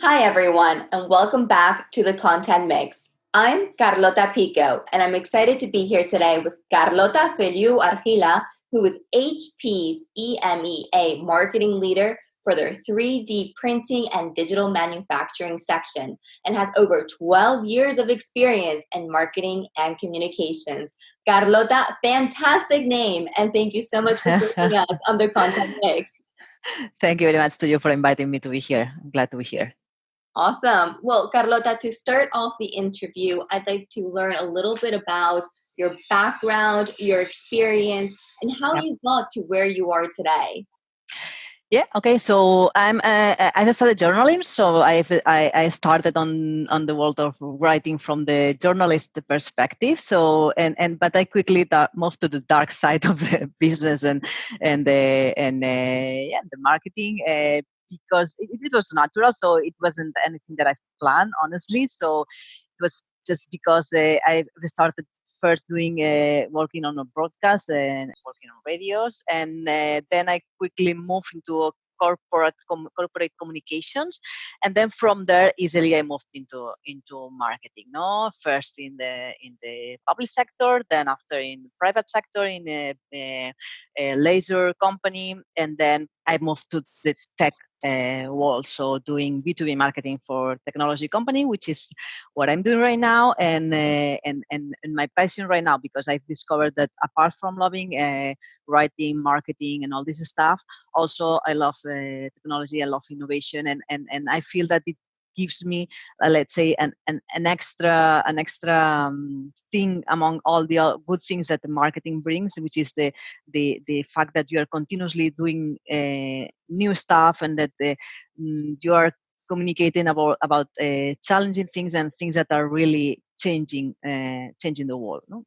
Hi, everyone, and welcome back to the Content Mix. I'm Carlota Pico, and I'm excited to be here today with Carlota Feliu Argila, who is HP's EMEA Marketing Leader for their 3D printing and digital manufacturing section, and has over 12 years of experience in marketing and communications. Carlota, fantastic name, and thank you so much for joining us on the Content Mix. Thank you very much to you for inviting me to be here. I'm glad to be here. Awesome. Well, Carlota, to start off the interview, I'd like to learn a little bit about your background, your experience, and how Yep. you got to where you are today. Yeah. Okay. So I have studied journalism. So I started on the world of writing from the journalist perspective. So but I quickly moved to the dark side of the business and the marketing. Because it was natural, so it wasn't anything that I planned, honestly. So it was just because I started first doing working on a broadcast and working on radios, and then I quickly moved into a corporate communications, and then from there easily I moved into marketing. No, first in the public sector, then after in the private sector in a laser company, and then I moved to the tech world, so doing B2B marketing for technology company, which is what I'm doing right now, and my passion right now, because I've discovered that apart from loving writing, marketing, and all this stuff, also I love technology, I love innovation, and I feel that it gives me, let's say, an extra thing among all the good things that the marketing brings, which is the fact that you are continuously doing new stuff, and that you are communicating about challenging things and things that are really changing the world. No?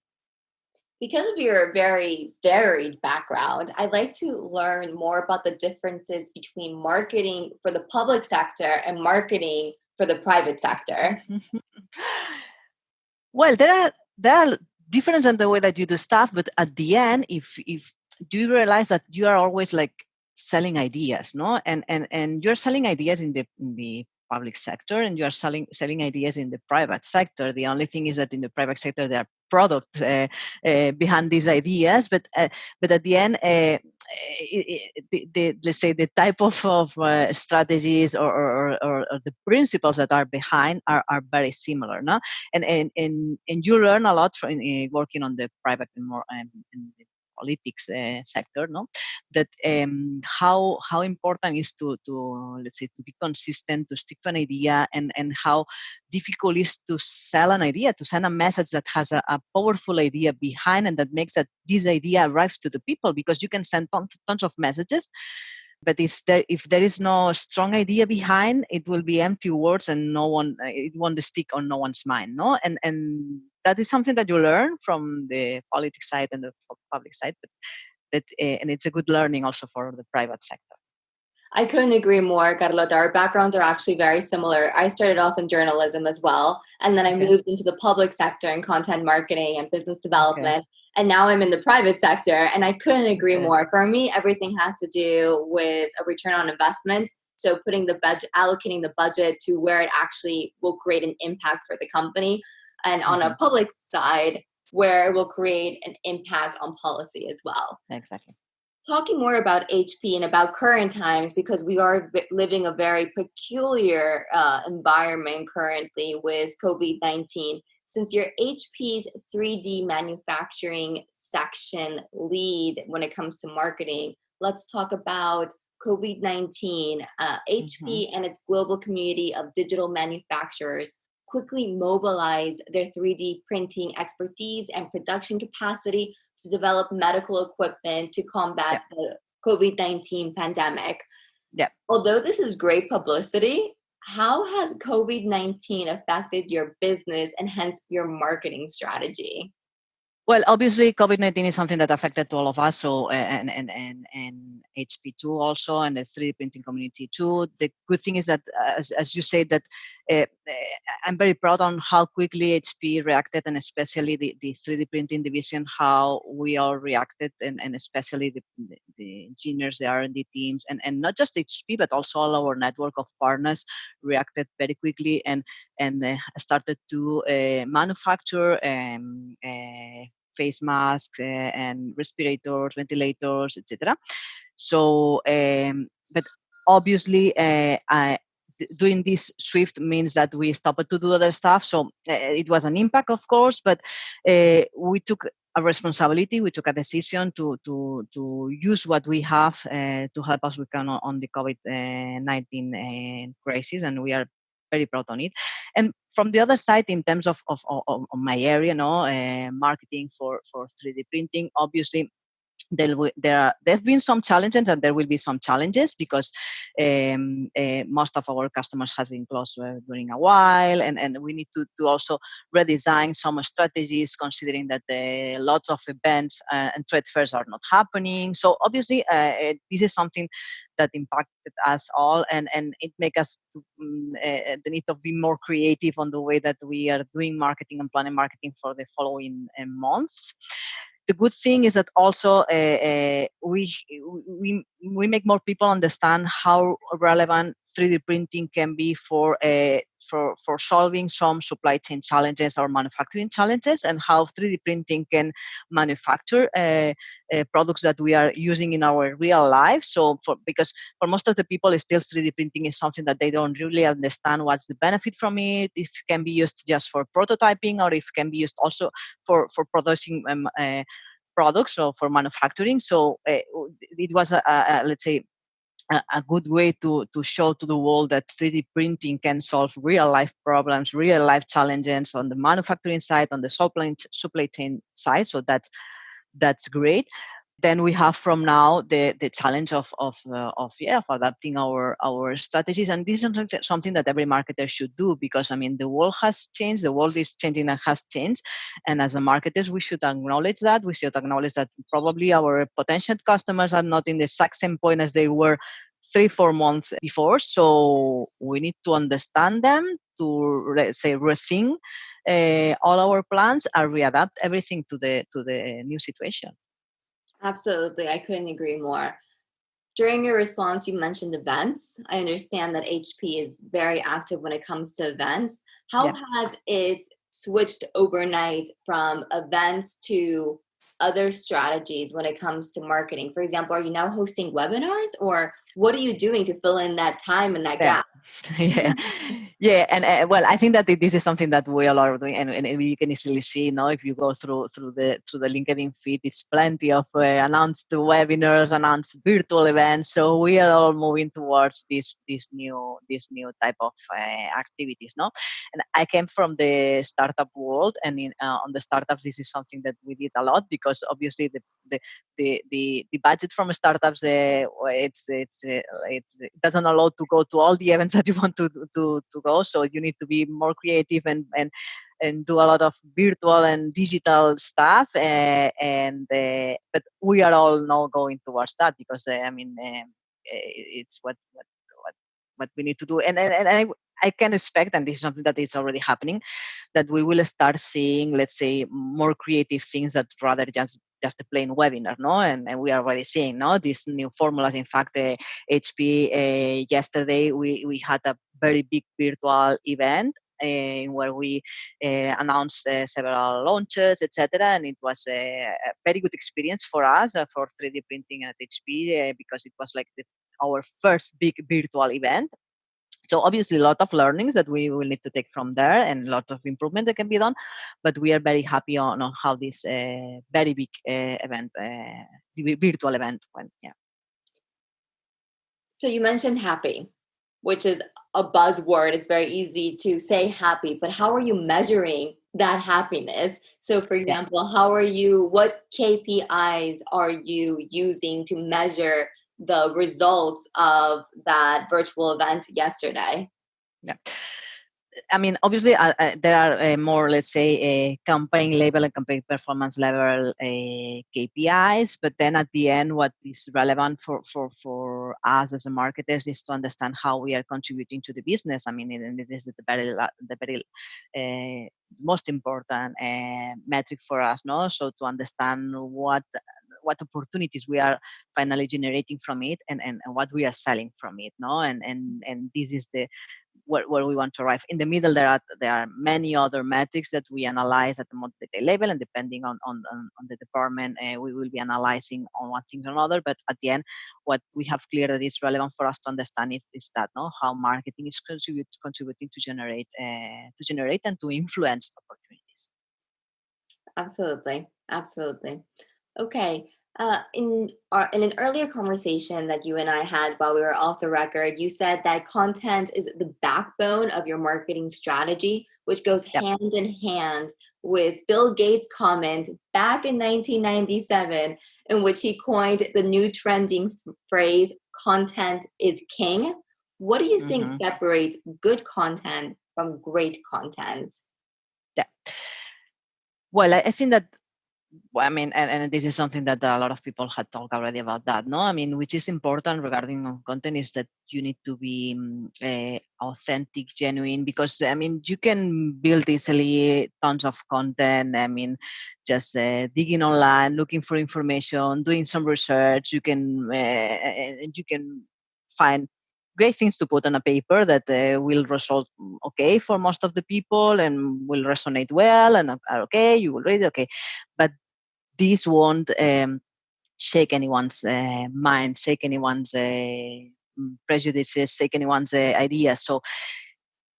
Because of your very varied background, I'd like to learn more about the differences between marketing for the public sector and marketing for the private sector. Well, there are differences in the way that you do stuff, but at the end, if do you realize that you are always like selling ideas, no? And you're selling ideas in the public sector, and you are selling ideas in the private sector. The only thing is that in the private sector there are products behind these ideas, but at the end, let's say the type of strategies or the principles that are behind are very similar, no? And you learn a lot from working on the private and more and the politics sector, no? That how important is to let's say to be consistent, to stick to an idea, and how difficult is to sell an idea, to send a message that has a powerful idea behind, and that makes that this idea arrives to the people, because you can send tons of messages, but if there is no strong idea behind, it will be empty words, and it won't stick on no one's mind, no? And that is something that you learn from the politics side and the public side, but and it's a good learning also for the private sector. I couldn't agree more, Carlota. Our backgrounds are actually very similar. I started off in journalism as well, and then I Okay. moved into the public sector in content marketing and business Okay. development. And now I'm in the private sector, and I couldn't agree Okay. more. For me, everything has to do with a return on investment. So putting the budget, allocating the budget to where it actually will create an impact for the company, and on Hmm. a public side, where it will create an impact on policy as well. Exactly. Talking more about HP and about current times, because we are living a very peculiar environment currently with COVID-19. Since you're HP's 3D manufacturing section lead when it comes to marketing, let's talk about COVID-19. Hmm. HP and its global community of digital manufacturers quickly mobilize their 3D printing expertise and production capacity to develop medical equipment to combat Yeah. the COVID-19 pandemic. Yeah. Although this is great publicity, how has COVID-19 affected your business and hence your marketing strategy? Well, obviously, COVID-19 is something that affected all of us. So, and HP too, also, and the 3D printing community too. The good thing is that, as you say, that uh, I'm very proud on how quickly HP reacted, and especially the 3D printing division, how we all reacted, and especially the engineers, the R&D teams, and not just HP, but also all our network of partners reacted very quickly and started to manufacture face masks and respirators, ventilators, etc. So, but obviously, doing this swift means that we stopped to do other stuff. So it was an impact, of course, but we took a responsibility. We took a decision to use what we have to help us with on the COVID-19 crisis, and we are very proud on it. And from the other side, in terms of my area, marketing for 3D printing, obviously there have been some challenges, and there will be some challenges because most of our customers has been closed during a while, and we need to also redesign some strategies, considering that lots of events and trade fairs are not happening. So obviously, this is something that impacted us all, and it make us the need to be more creative on the way that we are doing marketing and planning marketing for the following months. The good thing is that also we make more people understand how relevant 3D printing can be for solving some supply chain challenges or manufacturing challenges, and how 3D printing can manufacture products that we are using in our real life. So, because for most of the people, it's still 3D printing is something that they don't really understand what's the benefit from it. If it can be used just for prototyping, or if it can be used also for producing products or for manufacturing. So it was let's say a good way to show to the world that 3D printing can solve real life problems, real life challenges on the manufacturing side, on the supply chain side. So that's great. Then we have from now the challenge of adapting our strategies, and this is something that every marketer should do, because I mean the world has changed, the world is changing and has changed, and as a marketers we should acknowledge that. We should acknowledge that probably our potential customers are not in the exact same point as they were 3-4 months before, so we need to understand them, to let's say rethink all our plans and readapt everything to the new situation. Absolutely. I couldn't agree more. During your response, you mentioned events. I understand that HP is very active when it comes to events. How Yeah. has it switched overnight from events to other strategies when it comes to marketing? For example, are you now hosting webinars, or what are you doing to fill in that time and that Yeah. gap? Yeah, yeah, and well, I think that this is something that we all are doing, and you can easily see, if you go through the LinkedIn feed, it's plenty of announced webinars, announced virtual events. So we are all moving towards this new type of activities, no. And I came from the startup world, and on the startups, this is something that we did a lot, because obviously the budget from startups it doesn't allow to go to all the events that you want to go, so you need to be more creative and do a lot of virtual and digital stuff, but we are all now going towards that, because it's what we need to do, and I can expect, and this is something that is already happening, that we will start seeing, let's say, more creative things that rather just a plain webinar, no? And we are already seeing, no, these new formulas. In fact, HP yesterday we had a very big virtual event where we announced several launches, etc. And it was a very good experience for us for 3D printing at HP because it was like our first big virtual event. So obviously a lot of learnings that we will need to take from there, and a lot of improvement that can be done, but we are very happy on how this very big event, the virtual event went. Yeah. So you mentioned happy, which is a buzzword. It's very easy to say happy, but how are you measuring that happiness? So for Yeah. example, what KPIs are you using to measure the results of that virtual event yesterday? Yeah. I mean, obviously, there are more, let's say, campaign level and campaign performance level KPIs. But then at the end, what is relevant for us as a marketers is to understand how we are contributing to the business. I mean, and it is the very most important metric for us, no? So to understand what opportunities we are finally generating from it, and what we are selling from it, no? And this is the where we want to arrive. In the middle, there are many other metrics that we analyze at the more detailed level, and depending on the department, we will be analyzing on one thing or another. But at the end, what we have clear that is relevant for us to understand is that, no, how marketing is contributing to generate and to influence opportunities. Absolutely. Okay. In an earlier conversation that you and I had while we were off the record, you said that content is the backbone of your marketing strategy, which goes hand in hand with Bill Gates' comment back in 1997, in which he coined the new trending phrase, "Content is king." What do you think separates good content from great content? Yeah. Well, I think that, I mean, and this is something that a lot of people had talked already about that, no? I mean, which is important regarding content is that you need to be authentic, genuine, because, I mean, you can build easily tons of content. I mean, just digging online, looking for information, doing some research. You can find great things to put on a paper that will result okay for most of the people and will resonate well, and are okay, you will read it, okay. But this won't shake anyone's mind, shake anyone's prejudices, shake anyone's ideas. So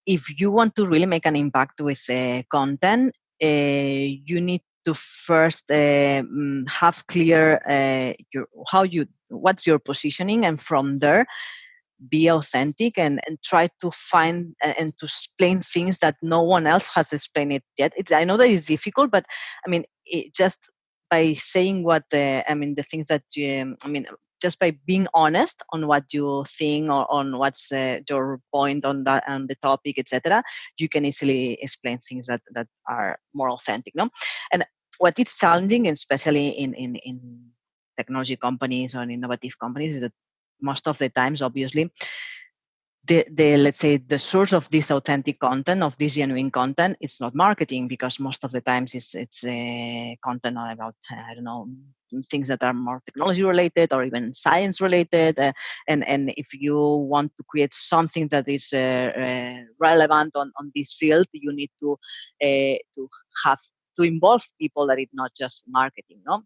if you want to really make an impact with content, you need to first have clear what's your positioning, and from there be authentic, and try to find and to explain things that no one else has explained it yet. I know that it's difficult, but I mean, just by saying the things that just by being honest on what you think, or on what's your point on the topic, etc., you can easily explain things that are more authentic, no? And what is challenging, especially in technology companies or in innovative companies, is that most of the times, obviously, the let's say the source of this authentic content, of this genuine content, it's not marketing, because most of the times it's content about I don't know, things that are more technology related or even science related, and if you want to create something that is relevant on this field, you need to have to involve people, that it's not just marketing, no?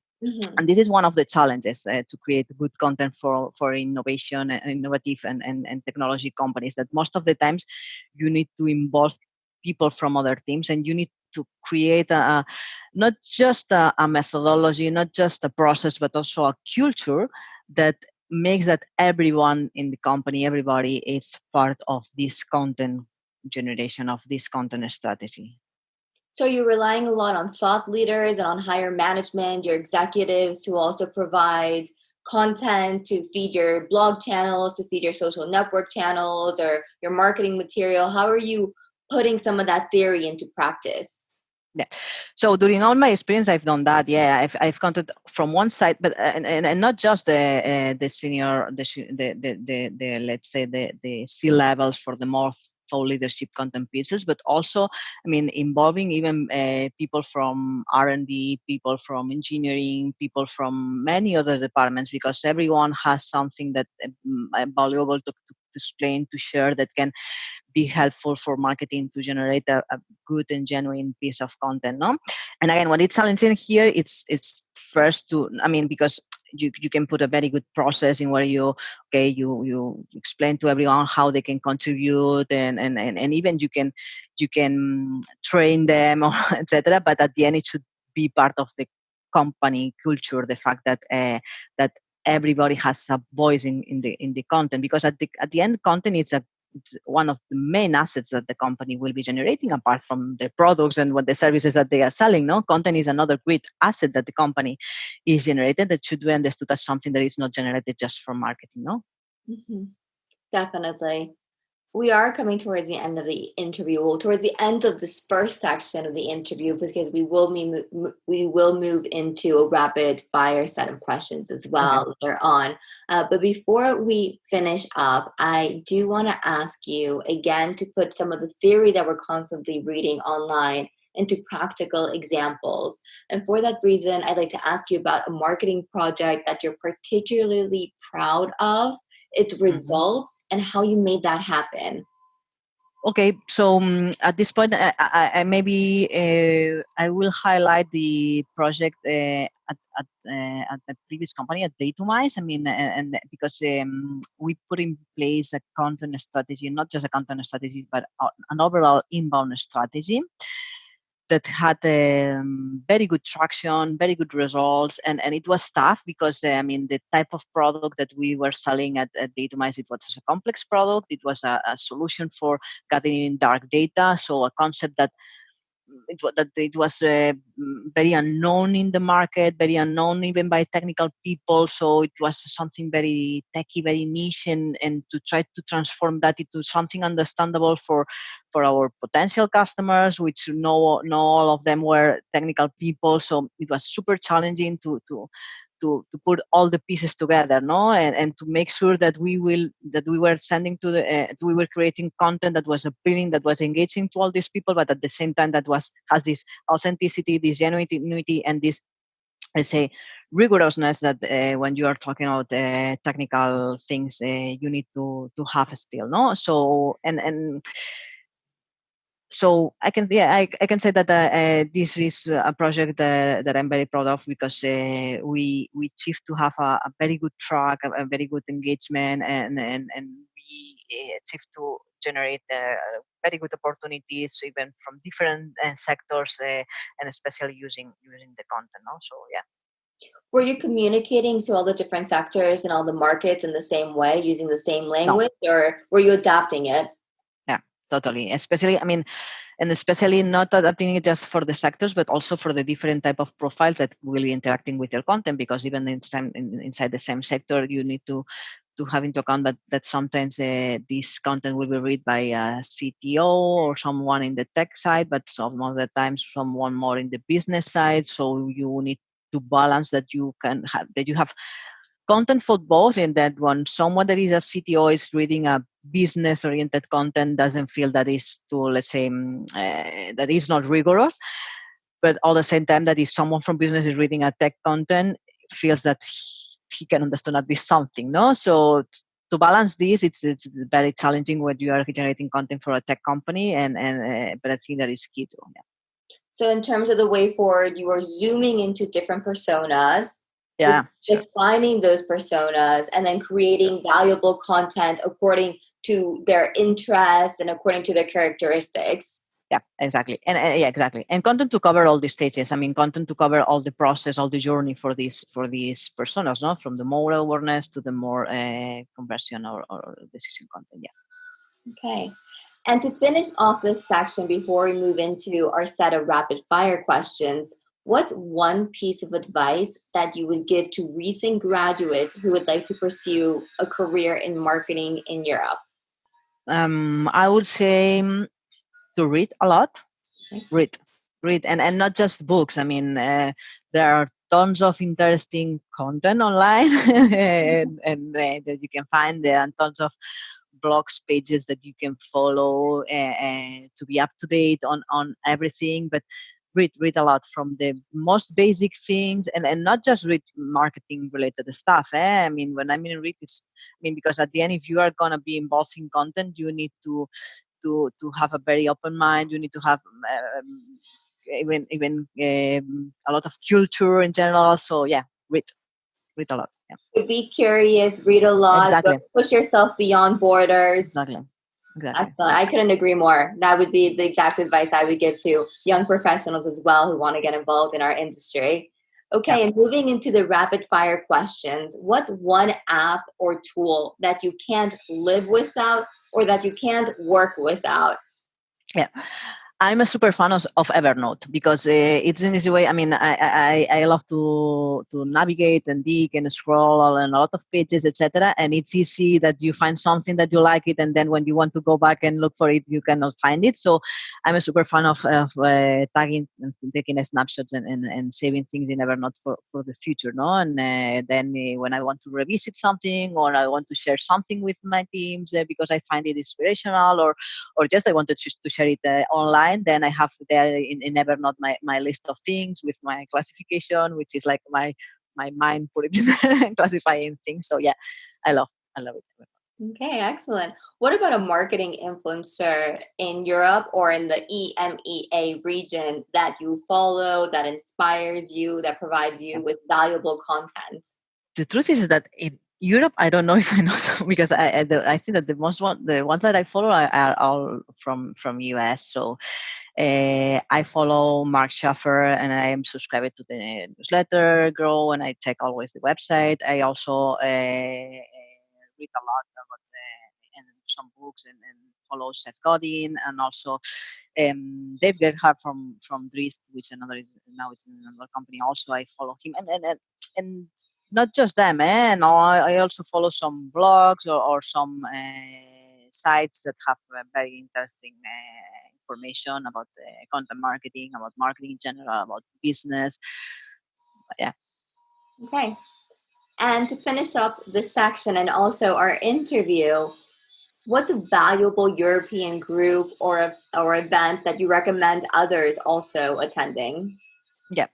And this is one of the challenges to create good content for innovation and innovative and technology companies, that most of the times you need to involve people from other teams, and you need to create not just a methodology, not just a process, but also a culture that makes that everyone in the company, everybody is part of this content generation, of this content strategy. So you're relying a lot on thought leaders and on higher management, your executives, to also provide content to feed your blog channels, to feed your social network channels, or your marketing material. How are you putting some of that theory into practice? Yeah. So during all my experience, I've done that. Yeah, I've counted from one side, but and not just the senior, the let's say the C levels for the more thought leadership content pieces, but also, I mean, involving even people from R&D, people from engineering, people from many other departments, because everyone has something that valuable to explain, to share, that can be helpful for marketing to generate a good and genuine piece of content, no? And again, what is challenging here, it's first to, I mean, because you can put a very good process in where you explain to everyone how they can contribute, and even you can train them, or etc. But at the end, it should be part of the company culture, the fact that that everybody has a voice in the content, because at the end, content is it's one of the main assets that the company will be generating, apart from the products and what the services that they are selling. No, content is another great asset that the company is generated, that should be understood as something that is not generated just for marketing. No. Mm-hmm. Definitely. We are coming towards the end of the interview, well, towards the end of this first section of the interview, because we will move into a rapid fire set of questions as Okay. well later on. But before we finish up, I do want to ask you again to put some of the theory that we're constantly reading online into practical examples. And for that reason, I'd like to ask you about a marketing project that you're particularly proud of, its Mhm. results, and how you made that happen. Okay, so at this point, I maybe I will highlight the project at the previous company at Datomize. I mean, and because we put in place a content strategy, not just a content strategy, but an overall inbound strategy that had very good traction, very good results, and it was tough because I mean the type of product that we were selling at Datomize, it was a complex product. It was a solution for gathering dark data, so a concept that it was very unknown in the market, very unknown even by technical people. So it was something very techy, very niche, and to try to transform that into something understandable for our potential customers, which no all of them were technical people. So it was super challenging to put all the pieces together, no, and to make sure that we were sending to the we were creating content that was appealing, that was engaging to all these people, but at the same time that has this authenticity, this genuinity, and this, let's say, rigorousness that when you are talking about technical things, you need to have still, no. So and so I can, yeah, I can say that this is a project that I'm very proud of, because we achieved to have a very good track, a very good engagement, and we achieved to generate very good opportunities even from different sectors, and especially using the content, no? So yeah. Were you communicating to all the different sectors and all the markets in the same way, using the same No. language, or were you adapting it? Yeah, totally. Especially, I mean, and especially not adapting it just for the sectors, but also for the different type of profiles that will be interacting with your content. Because even inside the same sector, you need to have into account that sometimes this content will be read by a CTO or someone in the tech side, but some of the times someone more in the business side. So you need to balance that you have content for both, in that one someone that is a CTO is reading a business oriented content doesn't feel that is too, let's say, that is not rigorous, but all the same time that if someone from business is reading a tech content, feels that he can understand at least something, no. So to balance this, it's very challenging when you are generating content for a tech company, and but I think that is key too. So, in terms of the way forward, you are zooming into different personas, just Yeah, sure. defining those personas, and then creating valuable content according to their interests and according to their characteristics. Yeah, exactly. And yeah, exactly. And content to cover all the stages. I mean, content to cover all the process, all the journey for these personas, no? From the more awareness to the more conversion or decision content. Yeah. Okay. And to finish off this section before we move into our set of rapid fire questions, what's one piece of advice that you would give to recent graduates who would like to pursue a career in marketing in Europe? I would say to read a lot. Okay. Read, and not just books. I mean, there are tons of interesting content online, and that you can find there, and tons of blogs pages that you can follow to be up to date on everything. But read a lot, from the most basic things, and not just read marketing related stuff. I mean, when I mean read, is, I mean, because at the end, if you are going to be involved in content, you need to have a very open mind. You need to have even a lot of culture in general. So yeah, read a lot. Yeah, So be curious, read a lot, exactly, push yourself beyond borders. exactly, exactly. Excellent. Yeah, I couldn't agree more. That would be the exact advice I would give to young professionals as well who want to get involved in our industry. yeah. Okay, and moving into the rapid fire questions, what's one app or tool that you can't live without or that you can't work without? Yeah. I'm a super fan of Evernote because it's an easy way. I mean, I love to navigate and dig and scroll and a lot of pages, etc. And it's easy that you find something that you like it, and then when you want to go back and look for it, you cannot find it. So I'm a super fan of tagging and taking snapshots and saving things in Evernote for the future, no? And then when I want to revisit something or I want to share something with my teams because I find it inspirational or just I wanted to share it online, then I have there in Evernote my list of things with my classification, which is like my mind put it in classifying things. So yeah, I love it. Okay, excellent. What about a marketing influencer in Europe or in the EMEA region that you follow, that inspires you, that provides you with valuable content? The truth is that in Europe, I don't know if I know because I think that the ones that I follow are all from US. So I follow Mark Schaffer and I am subscribed to the newsletter Grow and I check always the website. I also read a lot about and some books and follow Seth Godin and also Dave Gerhardt from Drift, which another is now it's in another company. Also, I follow him and not just them. No, I also follow some blogs or some sites that have very interesting information about content marketing, about marketing in general, about business. Yeah. Okay. And to finish up this section and also our interview, what's a valuable European group or event that you recommend others also attending? Yeah.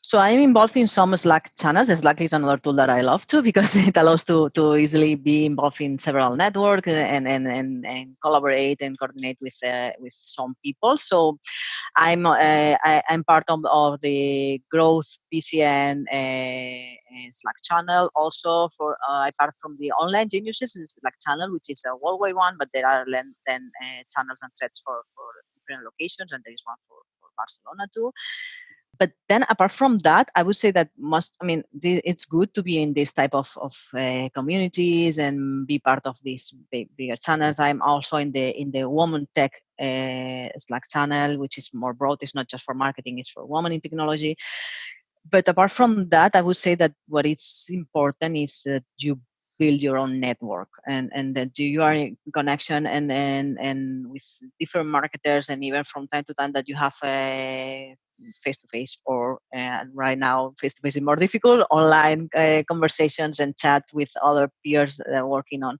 So I'm involved in some Slack channels. Slack is another tool that I love too because it allows to easily be involved in several networks and collaborate and coordinate with some people. So I'm part of the Growth PCN Slack channel. Also, for apart from the online geniuses Slack channel, which is a worldwide one, but there are then channels and threads for different locations, and there is one for Barcelona too. But then apart from that, I would say that it's good to be in this type of communities and be part of these bigger channels. I'm also in the woman tech Slack channel, which is more broad. It's not just for marketing, it's for women in technology. But apart from that, I would say that what is important is that you build your own network and that you are in connection and with different marketers, and even from time to time that you have a face-to-face or right now face-to-face is more difficult, online conversations and chat with other peers working on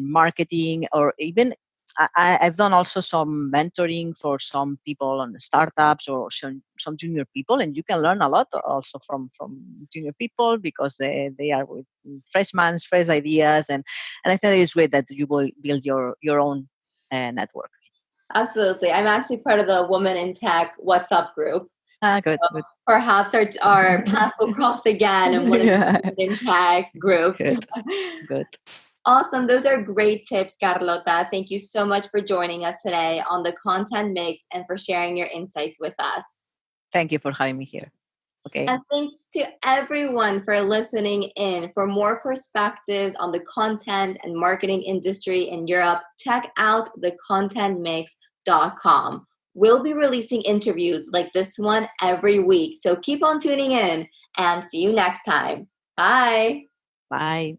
marketing, or even I've done also some mentoring for some people on startups or some junior people, and you can learn a lot also from junior people because they are with fresh minds, fresh ideas, and I think it is great that you will build your own network. Absolutely. I'm actually part of the Women in Tech WhatsApp group. Good, So good. perhaps our paths will cross again in one of the Yeah, Women in Tech groups. good, good. Awesome. Those are great tips, Carlota. Thank you so much for joining us today on the Content Mix and for sharing your insights with us. Thank you for having me here. Okay. And thanks to everyone for listening in. For more perspectives on the content and marketing industry in Europe, check out thecontentmix.com. We'll be releasing interviews like this one every week. So keep on tuning in and see you next time. Bye. Bye.